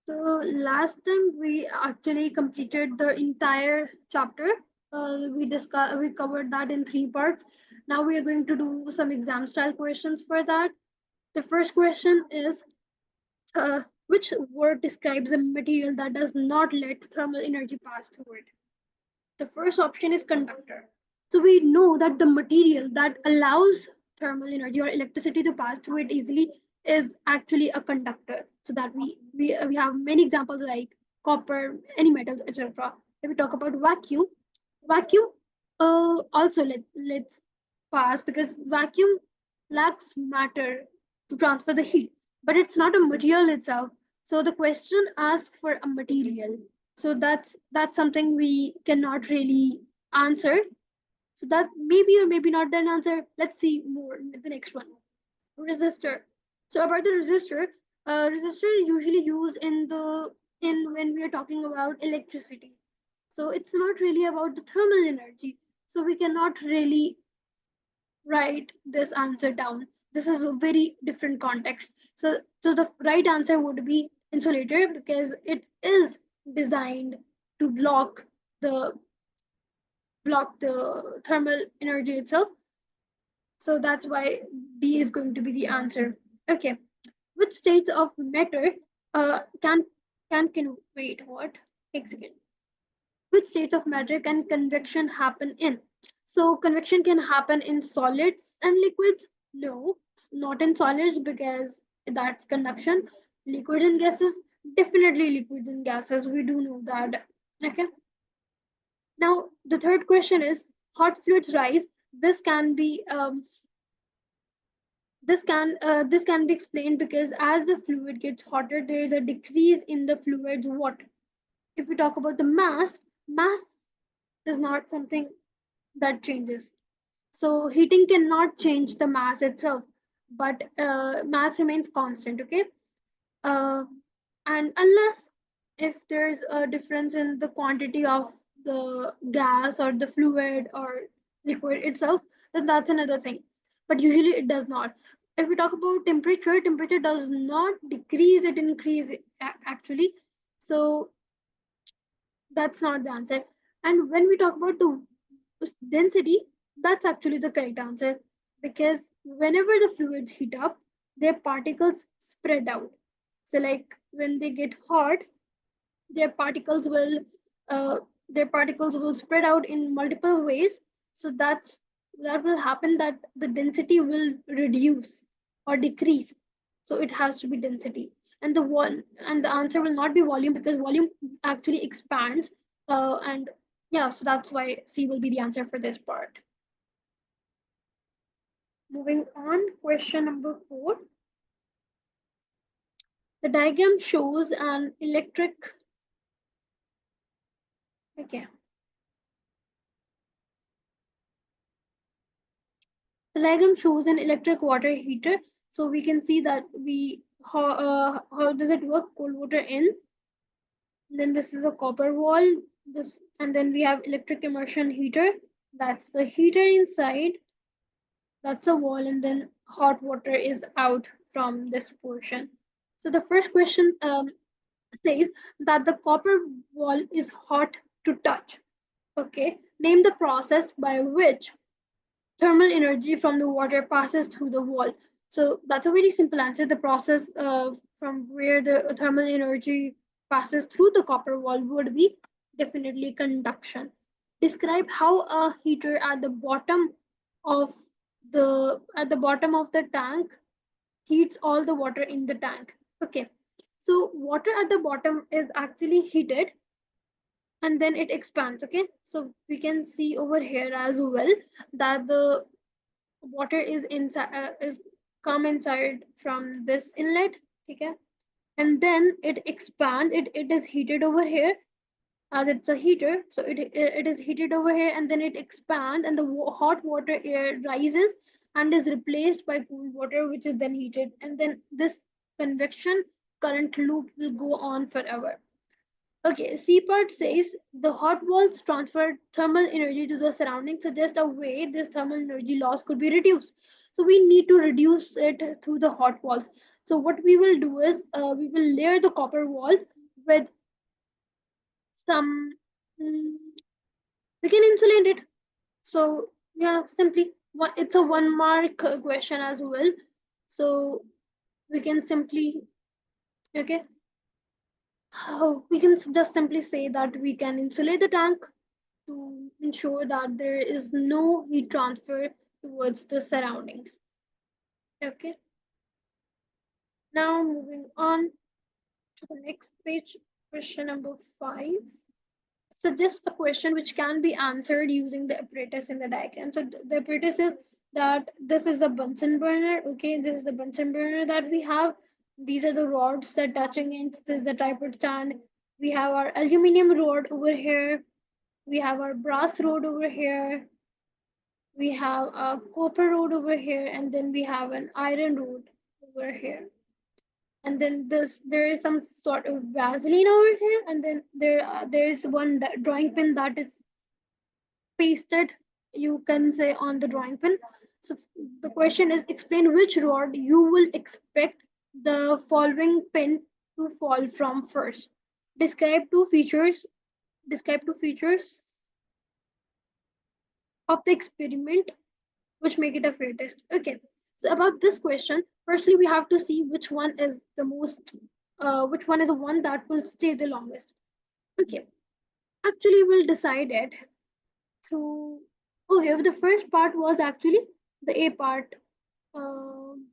So last time we actually completed the entire chapter. We covered that in three parts. Now we are going to do some exam style questions for that. The first question is, which word describes a material that does not let thermal energy pass through it? The first option is conductor. So we know that the material that allows thermal energy or electricity to pass through it easily is actually a conductor. So that we have many examples like copper, any metals, etc. If we talk about vacuum also let's pass because vacuum lacks matter to transfer the heat, but it's not a material itself. So the question asks for a material. So that's something we cannot really answer. So that maybe or maybe not an answer. Let's see more in the next one. Resistor. So about the resistor, resistor is usually used in when we are talking about electricity. So it's not really about the thermal energy. So we cannot really write this answer down. This is a very different context. So the right answer would be insulator because it is designed to the block the thermal energy itself. So that's why B is going to be the answer. Okay. Which states of matter can wait what? Exactly. Which states of matter can convection happen in? So convection can happen in solids and liquids. No, not in solids because that's conduction. Liquids and gases, definitely liquids and gases. We do know that. Okay. Now the third question is hot fluids rise. This can be this can be explained because as the fluid gets hotter, there is a decrease in the fluid's water. If we talk about the mass is not something that changes. So heating cannot change the mass itself, but mass remains constant. Okay, uh, and unless if there's a difference in the quantity of the gas or the fluid or liquid itself, then that's another thing. But usually it does not. If we talk about temperature, temperature does not decrease; it increase actually. So that's not the answer. And when we talk about the density, that's actually the correct answer because whenever the fluids heat up, their particles spread out. So, like when they get hot, their particles will uh, their particles will spread out in multiple ways. So that will happen that the density will reduce or decrease. So it has to be density, and the answer will not be volume because volume actually expands. And yeah, so that's why C will be the answer for this part. Moving on, question number 4. The diagram shows an electric. Okay. The diagram shows an electric water heater. So we can see that how does it work? Cold water in. Then this is a copper wall. This and then we have electric immersion heater. That's the heater inside. That's a wall, and then hot water is out from this portion. So the first question says that the copper wall is hot to touch. Okay, name the process by which thermal energy from the water passes through the wall. So that's a very simple answer. The process from where the thermal energy passes through the copper wall would be definitely conduction. Describe how a heater of at the bottom of the tank heats all the water in the tank. Okay, so water at the bottom is actually heated and then it expands. Okay, so we can see over here as well that the water is inside is come inside from this inlet. Okay, and then it expands. It is heated over here as it's a heater, so it is heated over here and then it expands and the hot water air rises and is replaced by cool water which is then heated, and then this convection current loop will go on forever. Okay, C part says the hot walls transfer thermal energy to the surroundings, suggest a way this thermal energy loss could be reduced. So we need to reduce it through the hot walls. So what we will do is we will layer the copper wall with some, mm, we can insulate it. So yeah, simply it's a 1 mark question as well. So we can simply, okay, we can just simply say that we can insulate the tank to ensure that there is no heat transfer towards the surroundings. Okay, now moving on to the next page, question number 5. Suggest a question which can be answered using the apparatus in the diagram. So the apparatus is that this is a Bunsen burner. Okay, this is the Bunsen burner that we have. These are the rods that touching it. This is the tripod stand. We have our aluminum rod over here. We have our brass rod over here. We have a copper rod over here, and then we have an iron rod over here. And then there is some sort of Vaseline over here, and then there is one drawing pin that is pasted, you can say, on the drawing pin. So the question is, explain which rod you will expect the following pin to fall from first. Describe two features. Describe two features of the experiment which make it a fair test. Okay. So about this question, firstly we have to see which one is the most, which one is the one that will stay the longest. Okay. Actually, we'll decide it through. Okay, the first part was actually the A part. Um,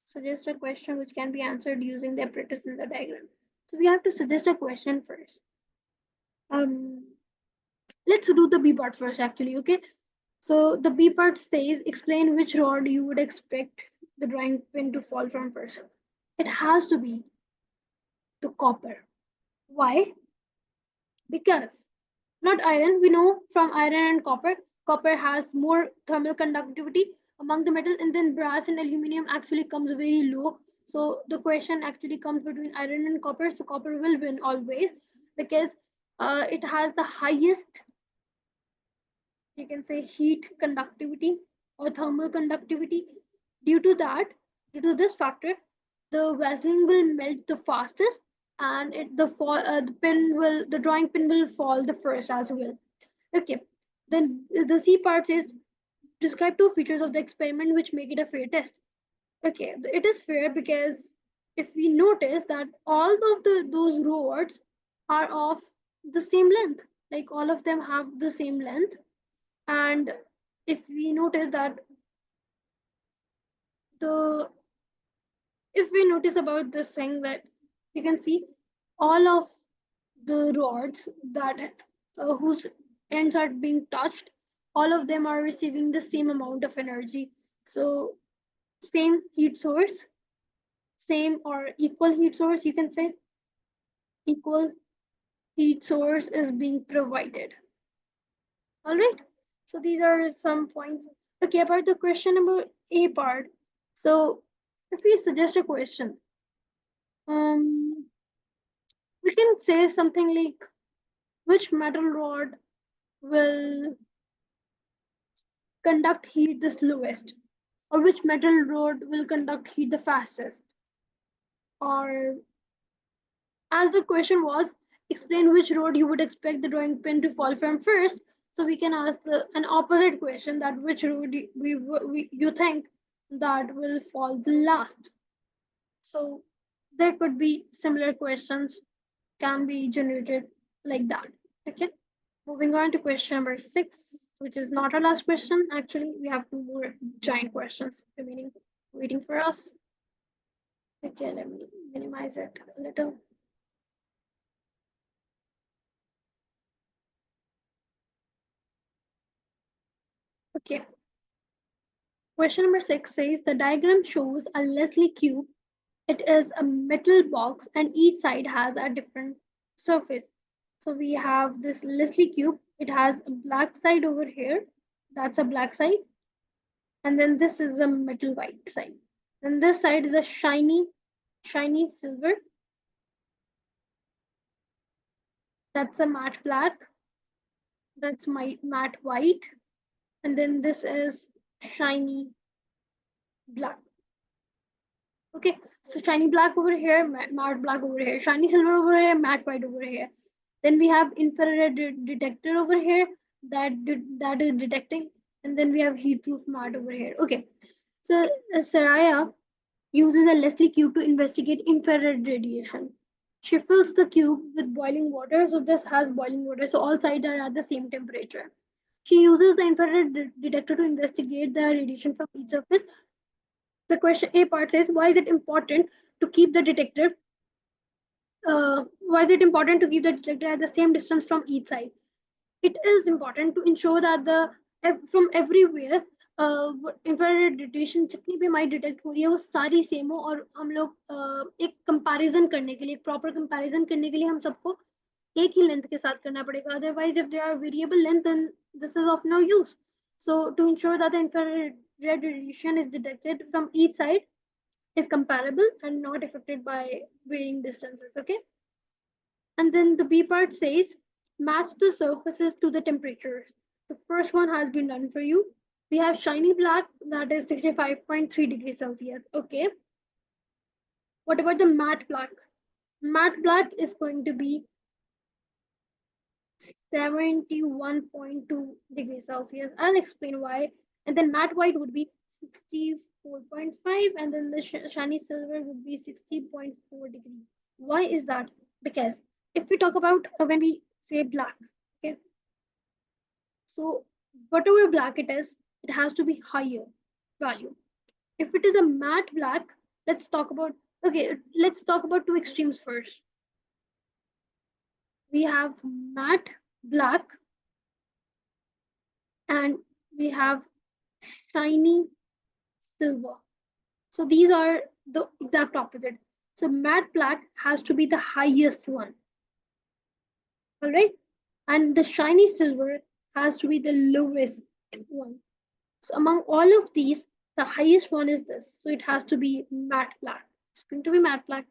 Suggest a question which can be answered using the apparatus in the diagram. So we have to suggest a question first. Um, let's do the B part first, actually. Okay. So the B part says, explain which rod you would expect the drawing pin to fall from first. It has to be the copper. Why? Because not iron. We know from iron and copper, copper has more thermal conductivity among the metal, and then brass and aluminum actually comes very low. So the question actually comes between iron and copper. So copper will win always because it has the highest, you can say, heat conductivity or thermal conductivity. Due to that, due to this factor, the Vaseline will melt the fastest, and the drawing pin will fall the first as well. Okay, then the C part says, describe two features of the experiment which make it a fair test. Okay, it is fair because if we notice that all of those rods are of the same length, like all of them have the same length, and if we notice that the if we notice about this thing, that you can see all of the rods that whose ends are being touched, all of them are receiving the same amount of energy. So same heat source, same or equal heat source, you can say, equal heat source is being provided. All right, so these are some points. Okay, about the question number A part. So if we suggest a question, um we can say something like, which metal rod will conduct heat the slowest, or which metal rod will conduct heat the fastest, or as the question was, explain which rod you would expect the drawing pin to fall from first. So we can ask an opposite question, that which rod you think that will fall the last. So there could be similar questions can be generated like that. Okay. Moving on to question number 6, which is not our last question. Actually, we have two more giant questions remaining, waiting for us. Okay, let me minimize it a little. Okay, question number 6 says the diagram shows a Leslie cube. It is a metal box and each side has a different surface. So we have this Leslie cube. It has a black side over here. That's a black side. And then this is a metal white side. And this side is a shiny silver. That's a matte black. That's my matte white. And then this is shiny black. Okay, so shiny black over here, matte black over here, shiny silver over here, matte white over here. Then we have infrared detector over here that is detecting, and then we have heat proof matte over here. Okay, so Saraya uses a Leslie cube to investigate infrared radiation. She fills the cube with boiling water, so this has boiling water, so all sides are at the same temperature. She uses the infrared detector to investigate the radiation from each surface. The question A part says, why is it important to keep the detector? Why is it important to keep the detector at the same distance from each side? It is important to ensure that from everywhere infrared radiation जितनी भी हमारी detect हो रही है वो सारी same हो और हम लोग एक कंपैरिजन करने के लिए एक प्रॉपर कंपैरिजन करने के लिए हम सबको एक ही लेंथ के साथ करना पड़ेगा otherwise if there are variable length then this is of no use so to ensure that the infrared radiation is detected from each side is comparable and not affected by varying distances. Okay, and then the B part says match the surfaces to the temperatures. The first one has been done for you. We have shiny black that is 65.3 degrees Celsius. Okay. What about the matte black? Matte black is going to be 71.2 degrees Celsius. I'll explain why. And then matte white would be 64.5 and then the shiny silver would be 60.4 degrees. Why is that? Because if we talk about when we say black, okay, so whatever black it has to be higher value. If it is a matte black, let's talk about let's talk about two extremes first. We have matte black and we have shiny silver. So these are the exact opposite. So matte black has to be the highest one. All right. And the shiny silver has to be the lowest one. So among all of these, the highest one is this. So it has to be matte black. It's going to be matte black.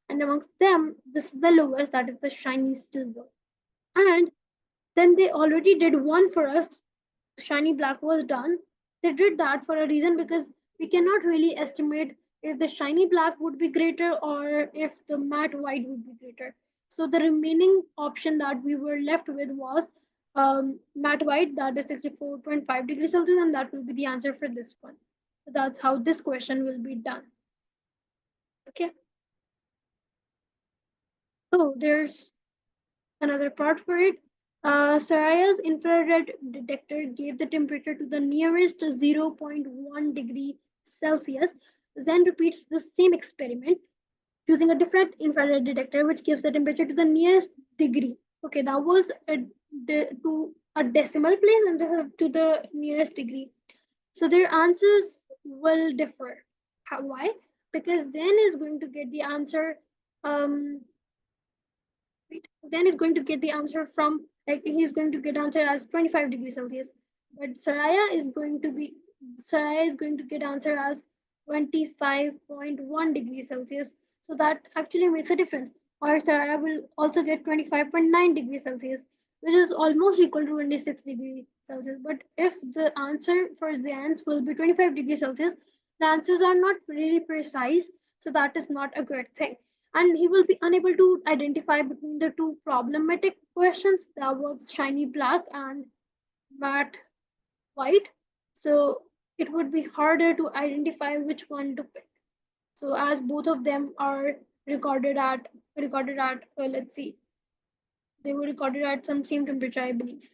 And amongst them, this is the lowest, that is the shiny silver. And then they already did one for us. Shiny black was done. They did that for a reason because we cannot really estimate if the shiny black would be greater or if the matte white would be greater. So the remaining option that we were left with was matte white, that is 64.5 degrees Celsius, and that will be the answer for this one. So that's how this question will be done. Okay. Oh, there's another part for it. Saraya's infrared detector gave the temperature to the nearest 0.1 degree Celsius. Then repeats the same experiment using a different infrared detector, which gives the temperature to the nearest degree. Okay, that was to a decimal place, and this is to the nearest degree. So their answers will differ. Why? Because Zen is going to get the answer. Zen is going to get the answer from like he's going to get answer as 25 degrees Celsius, but Saraya is going to get answer as 25.1 degrees Celsius. So that actually makes a difference. Or Saraya will also get 25.9 degrees Celsius, which is almost equal to 26 degrees Celsius. But if the answer for Zen's will be 25 degrees Celsius, the answers are not really precise. So that is not a good thing, and he will be unable to identify between the two problematic questions, that was shiny black and matte white. So it would be harder to identify which one to pick. So as both of them are recorded at let's see, they were recorded at some same temperature, I believe.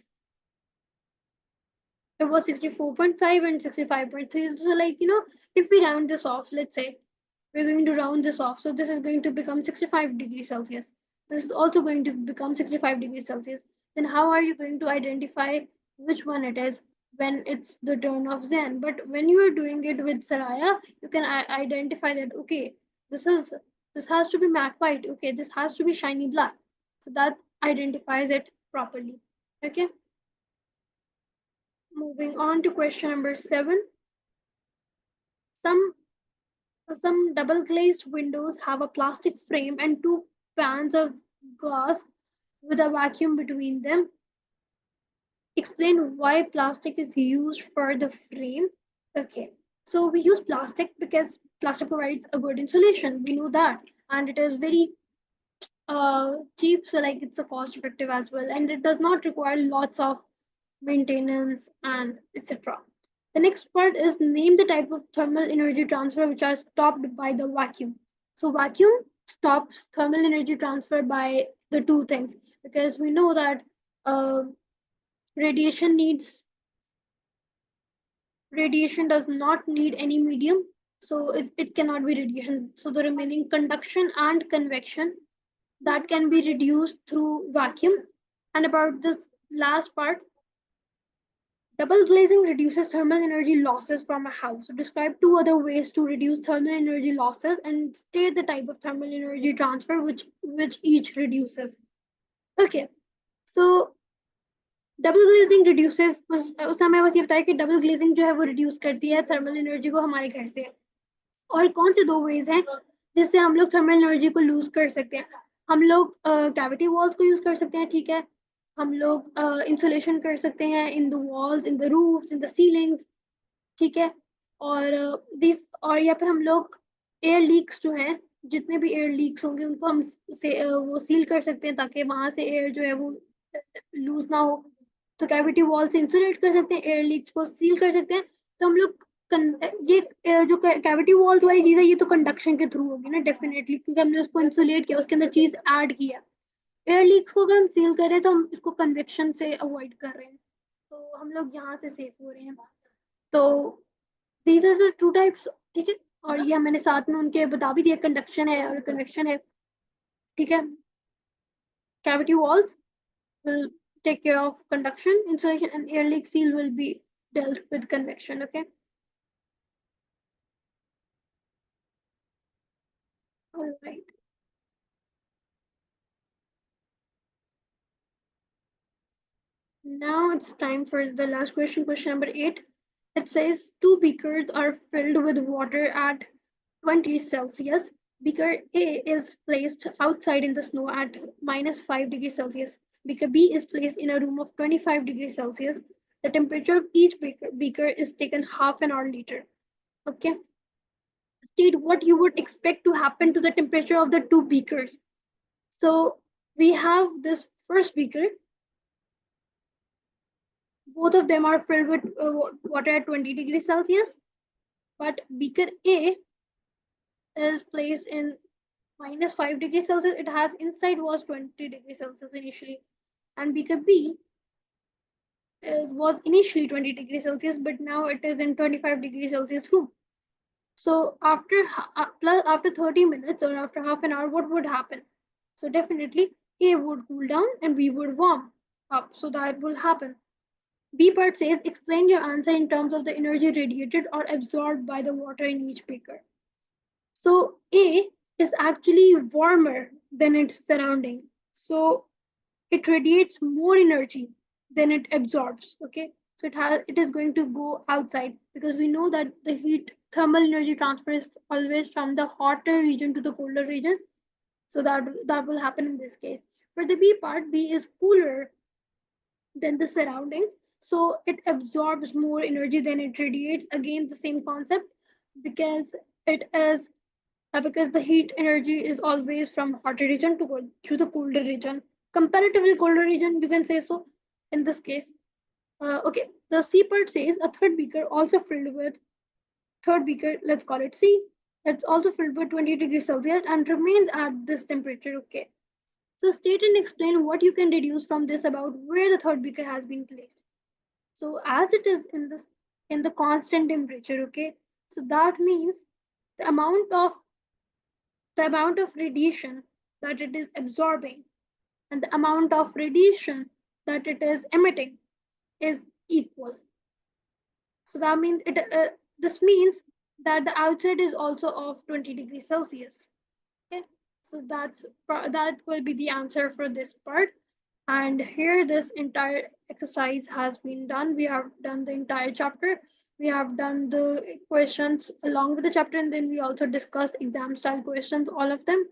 It was 64.5 and 65.3. So like if we round this off, let's say we're going to round this off. So this is going to become 65 degrees Celsius. This is also going to become 65 degrees Celsius. Then how are you going to identify which one it is when it's the turn of Zen? But when you are doing it with Saraya, you can identify that, okay, this has to be matte white. Okay, this has to be shiny black. So that identifies it properly. Okay. Moving on to question number 7. Some Some double glazed windows have a plastic frame and two pans of glass with a vacuum between them. Explain why plastic is used for the frame. Okay, So we use plastic because plastic provides a good insulation. We know that, and it is very cheap, so like it's a cost effective as well, and it does not require lots of maintenance and etc. The next part is name the type of thermal energy transfer which are stopped by the vacuum. So vacuum stops thermal energy transfer by the two things, because we know that uh, radiation needs radiation does not need any medium, so it cannot be radiation. So the remaining conduction and convection that can be reduced through vacuum. And about this last part, double glazing reduces thermal energy losses from a house. So describe two other ways to reduce thermal energy losses and state the type of thermal energy transfer which each reduces. Okay, so double glazing reduces उस समय बस ये बताया कि double glazing जो है वो reduce करती है थर्मल एनर्जी को हमारे घर से। और कौन से दो वेज हैं जिससे हम लोग थर्मल एनर्जी को लूज कर सकते हैं? हम लोग कैविटी वॉल्स को यूज कर सकते हैं, ठीक है। हम लोग इंसुलेशन कर सकते हैं in the walls, in the roofs, in the ceilings, ठीक है। और दिस और या फिर हम लोग एयर लीक्स जो हैं, जितने भी एयर लीक्स होंगे उनको हम से वो सील कर सकते हैं ताकि वहां से एयर जो है वो लूज ना हो। तो कैविटी वॉल से इंसुलेट कर सकते हैं, एयर लीक्स को सील कर सकते हैं। तो हम लोग ये जो कैविटी वॉल्स वाली चीज है ये तो कंडक्शन के थ्रू होगी ना डेफिनेटली, क्योंकि हमने उसको इंसुलेट किया, उसके अंदर चीज ऐड किया। एयर लीक्स को अगर हम सील कर रहे हैं तो हम इसको कन्वेक्शन से अवॉइड कर रहे हैं, तो हम लोग यहाँ से सेफ हो रहे हैं। तो these are the two types, ठीक है। और ये मैंने साथ में उनके बता भी दिया, कंडक्शन है और कन्वेक्शन है, ठीक है। Cavity walls will take care of conduction, insulation, and air leak seal will be dealt with convection. Okay. All right. Now it's time for the last question, question number 8. It says two beakers are filled with water at 20 Celsius. Beaker A is placed outside in the snow at -5 degrees Celsius. Beaker B is placed in a room of 25 degrees Celsius. The temperature of each beaker is taken half an hour later. Okay. State what you would expect to happen to the temperature of the two beakers. So we have this first beaker. Both of them are filled with water at 20 degrees Celsius, but beaker A is placed in -5 degrees Celsius. It has inside was 20 degrees Celsius initially, and beaker B was initially 20 degrees Celsius, but now it is in 25 degrees Celsius room. So after 30 minutes or after half an hour, what would happen? So definitely A would cool down and B would warm up. So that will happen. B part says explain your answer in terms of the energy radiated or absorbed by the water in each beaker. So A is actually warmer than its surrounding. So it radiates more energy than it absorbs. Okay. So it is going to go outside, because we know that the heat thermal energy transfer is always from the hotter region to the colder region. So that will happen in this case. For the B part, B is cooler than the surroundings, so it absorbs more energy than it radiates. Again, the same concept, because it is because the heat energy is always from hotter region to the colder region, comparatively colder region, you can say so in this case. Okay, the C part says a third beaker also filled with third beaker, let's call it C. It's also filled with 20 degrees Celsius and remains at this temperature. Okay. So state and explain what you can deduce from this about where the third beaker has been placed. So as it is in the constant temperature, okay. So that means the amount of radiation that it is absorbing and the amount of radiation that it is emitting is equal. So that means this means that the outside is also of 20 degrees Celsius. Okay, so that will be the answer for this part. And here this entire exercise has been done. We have done the entire chapter. We have done the questions along with the chapter, and then we also discussed exam style questions, all of them.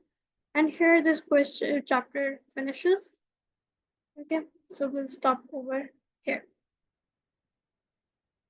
And here this question chapter finishes. Okay, so we'll stop over here.